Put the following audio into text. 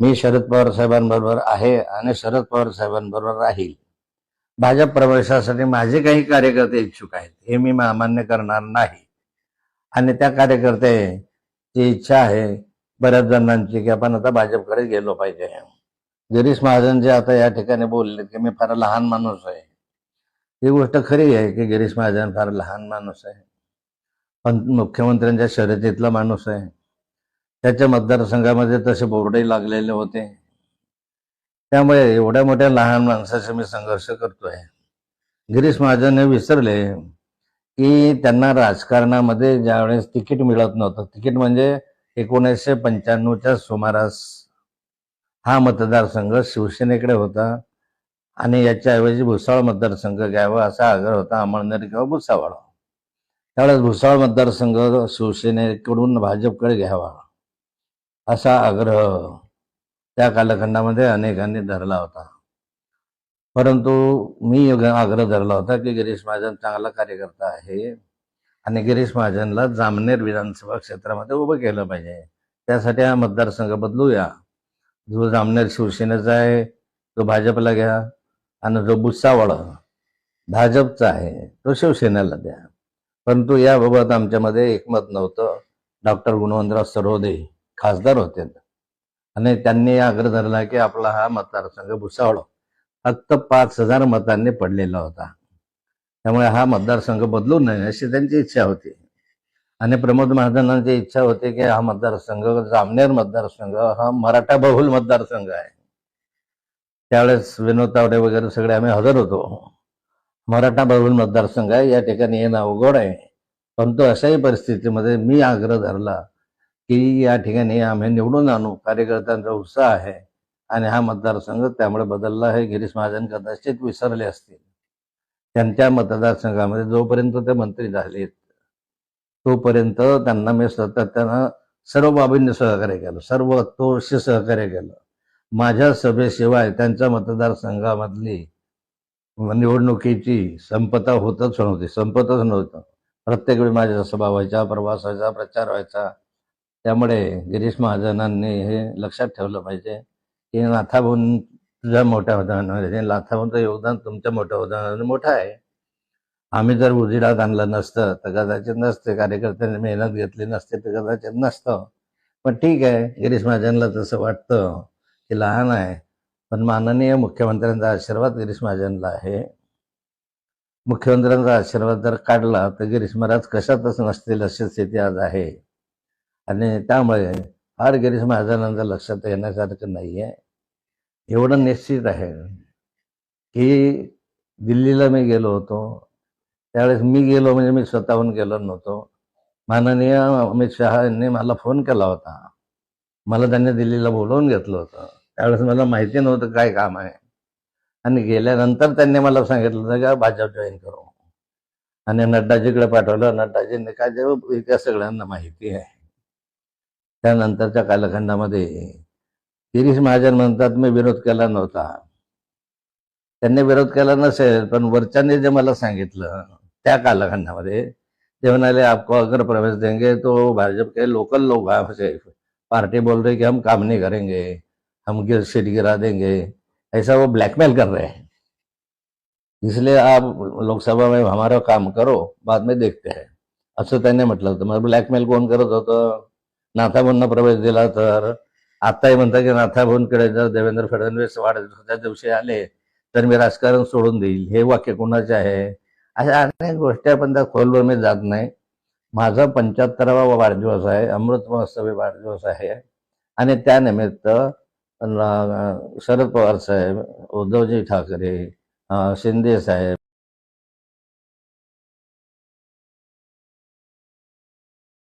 मी शरद पवार साहेबांबरोबर आहे आणि शरद पवार साहेबांबरोबर राहील. भाजप प्रवेशासाठी माझे काही कार्यकर्ते इच्छुक आहेत, हे मी मान्य करणार नाही. आणि त्या कार्यकर्त्याची इच्छा आहे बऱ्याच जणांची की आपण आता भाजपकडे गेलो पाहिजे. गिरीश महाजन जे आता या ठिकाणी बोलले की मी फार लहान माणूस आहे, ही गोष्ट खरी आहे की गिरीश महाजन फार लहान माणूस आहे, पण मुख्यमंत्र्यांच्या शर्यतीतला माणूस आहे. त्याच्या मतदारसंघामध्ये तसे बोर्डही लागलेले होते. त्यामुळे एवढ्या मोठ्या लहान माणसाशी मी संघर्ष करतोय. गिरीश महाजन हे विसरले की त्यांना राजकारणामध्ये ज्यावेळेस तिकीट मिळत नव्हतं, तिकीट म्हणजे 1995च्या सुमारास हा मतदारसंघ शिवसेनेकडे होता आणि याच्याऐवजी भुसावळ मतदारसंघ घ्यावा असा आग्रह होता अमळनेर किंवा भुसावळ. त्यावेळेस भुसावळ मतदारसंघ शिवसेनेकडून भाजपकडे घ्यावा असा आग्रह त्या कालखंडामध्ये अनेकांनी धरला होता. परंतु मी आग्रह धरला होता की गिरीश महाजन चांगला कार्यकर्ता आहे आणि गिरीश महाजनला जामनेर विधानसभा क्षेत्रामध्ये उभं केलं पाहिजे. त्यासाठी हा मतदारसंघ बदलूया. जो जामनेर शिवसेनेचा आहे तो भाजपला घ्या आणि जो भुसावळ भाजपचा आहे तो शिवसेनेला द्या. परंतु याबाबत आमच्यामध्ये एकमत नव्हतं. डॉक्टर गुणवंतराव सरोदे खासदार होते आणि त्यांनी आग्रह धरला की आपला हा मतदारसंघ भुसावळ फक्त 5,000 मतांनी पडलेला होता, त्यामुळे हा मतदारसंघ बदलू नये अशी त्यांची इच्छा होती. आणि प्रमोद महाजनांची इच्छा होती की हा मतदारसंघ जामनेर मतदारसंघ हा मराठा बहुल मतदारसंघ आहे. त्यावेळेस विनोद तावडे वगैरे सगळे आम्ही हजर होतो. मराठा बहुल मतदारसंघ आहे, या ठिकाणी येणं अवघड आहे. परंतु अशाही परिस्थितीमध्ये मी आग्रह धरला की या ठिकाणी आम्ही निवडून आणू, कार्यकर्त्यांचा उत्साह आहे आणि हा मतदारसंघ त्यामुळे बदलला आहे. गिरीश महाजन कदाचित विसरले असतील. त्यांच्या मतदारसंघामध्ये जोपर्यंत ते मंत्री झालेत तोपर्यंत त्यांना मी सातत्यानं सर्व बाबींनी सहकार्य केलं, सर्व तोशी सहकार्य केलं. माझ्या सभेशिवाय त्यांच्या मतदारसंघामधली निवडणुकीची संपतच नव्हतं. प्रत्येक वेळी माझ्या सभा व्हायच्या, प्रवास व्हायचा, प्रचार व्हायचा. त्यामुळे गिरीश महाजनांनी हे लक्षात ठेवलं पाहिजे की नाथाभाऊन तुझ्या मोठ्या उदाहरणाने, नाथाभाऊंचं योगदान तुमच्या मोठ्या उदाहरणाने मोठं आहे. आम्ही जर उजिडात आणलं नसतं तर कदाचित नसते, कार्यकर्त्यांनी मेहनत घेतली नसते तर कदाचित नसतं. पण ठीक आहे, गिरीश महाजनला तसं वाटतं की लहान आहे, पण माननीय मुख्यमंत्र्यांचा आशीर्वाद गिरीश महाजनला आहे. मुख्यमंत्र्यांचा आशीर्वाद जर काढला तर गिरीश महाराज कशातच नसतील अशी स्थिती आज आहे. आणि त्यामुळे फार गिरीश महाजनांचं लक्षात येण्यासारखं नाही आहे. एवढं निश्चित आहे की दिल्लीला मी गेलो होतो, त्यावेळेस मी गेलो म्हणजे मी स्वतःहून गेलो नव्हतो. माननीय अमित शहा यांनी मला फोन केला होता, मला त्यांनी दिल्लीला बोलवून घेतलं होतं. त्यावेळेस मला माहिती नव्हतं काय काम आहे आणि गेल्यानंतर त्यांनी मला सांगितलं होतं की भाजप जॉईन करू आणि नड्डाजीकडे पाठवलं. नड्डाजींनी काय जे त्या सगळ्यांना माहिती आहे. त्यानंतरच्या कालखंडामध्ये गिरीश महाजन म्हणतात मी विरोध केला नव्हता. त्यांनी विरोध केला नसेल, पण वरच्यांनी जे मला सांगितलं त्या कालखंडामध्ये ते म्हणाले आपको अगर प्रवेश देंगे तो भाजप के लोकल लोग पार्टी बोल रहे कि हम काम नहीं करेंगे, हम सीट गिरा देंगे, ऐसा वो ब्लैकमेल कर रहे हैं, इसलिए आप लोकसभा में हमारा काम करो, बाद में देखते हैं असं त्यांनी म्हटलं होतं. मग ब्लॅकमेल कोण करत होतं? नाथाभाऊंना प्रवेश दिला तर आताही म्हणतात की नाथाभाऊंकडे जर देवेंद्र फडणवीस वाढदिवसाच्या दिवशी आले तर मी राजकारण सोडून देईल, हे वाक्य कोणाचे आहे? अशा अनेक गोष्टी आपण त्या खोलवर मी जात नाही. माझा 75वा वाढदिवस आहे, अमृत महोत्सवी वाढदिवस आहे आणि त्यानिमित्त शरद पवार साहेब, उद्धवजी ठाकरे, शिंदे साहेब,